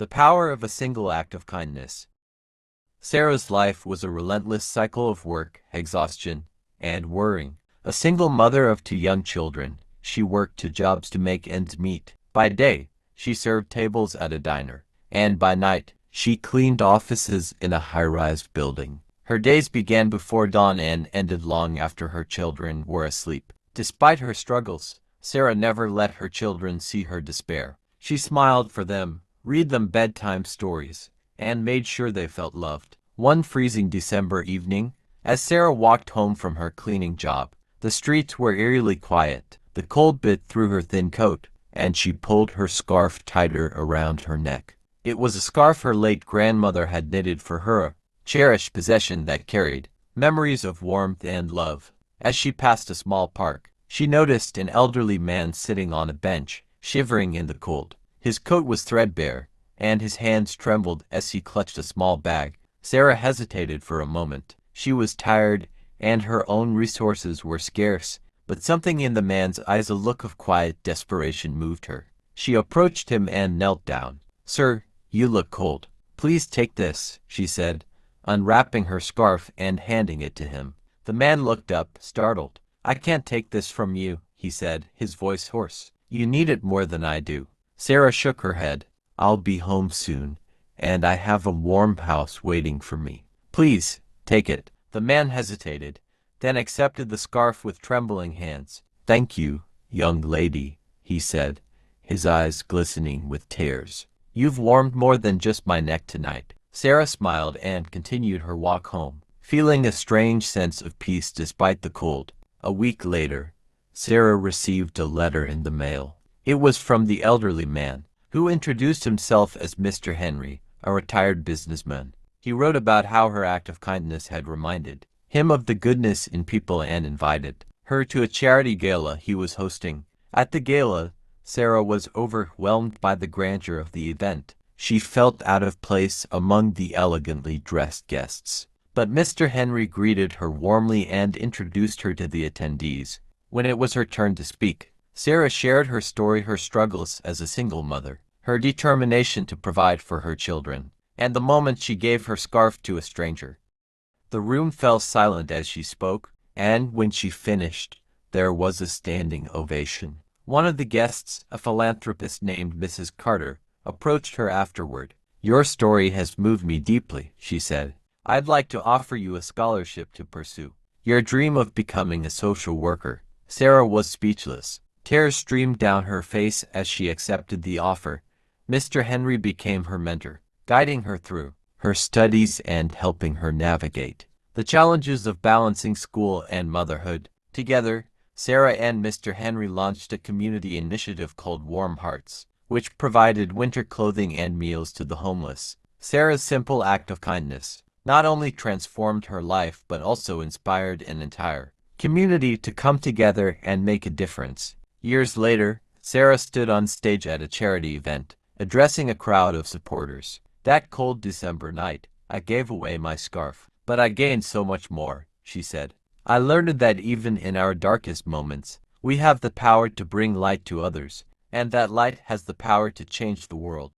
The power of a single act of kindness. Sarah's life was a relentless cycle of work, exhaustion, and worrying. A single mother of two young children, she worked two jobs to make ends meet. By day, she served tables at a diner, and by night, she cleaned offices in a high-rise building. Her days began before dawn and ended long after her children were asleep. Despite her struggles, Sarah never let her children see her despair. She smiled for them, read them bedtime stories, and made sure they felt loved. One freezing December evening, as Sarah walked home from her cleaning job, the streets were eerily quiet. The cold bit through her thin coat, and she pulled her scarf tighter around her neck. It was a scarf her late grandmother had knitted for her, a cherished possession that carried memories of warmth and love. As she passed a small park, she noticed an elderly man sitting on a bench, shivering in the cold. His coat was threadbare, and his hands trembled as he clutched a small bag. Sarah hesitated for a moment. She was tired, and her own resources were scarce, but something in the man's eyes, a look of quiet desperation, moved her. She approached him and knelt down. "Sir, you look cold. Please take this," she said, unwrapping her scarf and handing it to him. The man looked up, startled. "I can't take this from you," he said, his voice hoarse. "You need it more than I do." Sarah shook her head. "I'll be home soon, and I have a warm house waiting for me. Please, take it." The man hesitated, then accepted the scarf with trembling hands. "Thank you, young lady," he said, his eyes glistening with tears. "You've warmed more than just my neck tonight." Sarah smiled and continued her walk home, feeling a strange sense of peace despite the cold. A week later, Sarah received a letter in the mail. It was from the elderly man, who introduced himself as Mr. Henry, a retired businessman. He wrote about how her act of kindness had reminded him of the goodness in people and invited her to a charity gala he was hosting. At the gala, Sarah was overwhelmed by the grandeur of the event. She felt out of place among the elegantly dressed guests. But Mr. Henry greeted her warmly and introduced her to the attendees. When it was her turn to speak, Sarah shared her story, her struggles as a single mother, her determination to provide for her children, and the moment she gave her scarf to a stranger. The room fell silent as she spoke, and when she finished, there was a standing ovation. One of the guests, a philanthropist named Mrs. Carter, approached her afterward. "Your story has moved me deeply," she said. "I'd like to offer you a scholarship to pursue your dream of becoming a social worker." Sarah was speechless. Tears streamed down her face as she accepted the offer. Mr. Henry became her mentor, guiding her through her studies and helping her navigate the challenges of balancing school and motherhood. Together, Sarah and Mr. Henry launched a community initiative called Warm Hearts, which provided winter clothing and meals to the homeless. Sarah's simple act of kindness not only transformed her life but also inspired an entire community to come together and make a difference. Years later, Sarah stood on stage at a charity event, addressing a crowd of supporters. "That cold December night, I gave away my scarf, but I gained so much more," she said. "I learned that even in our darkest moments, we have the power to bring light to others, and that light has the power to change the world."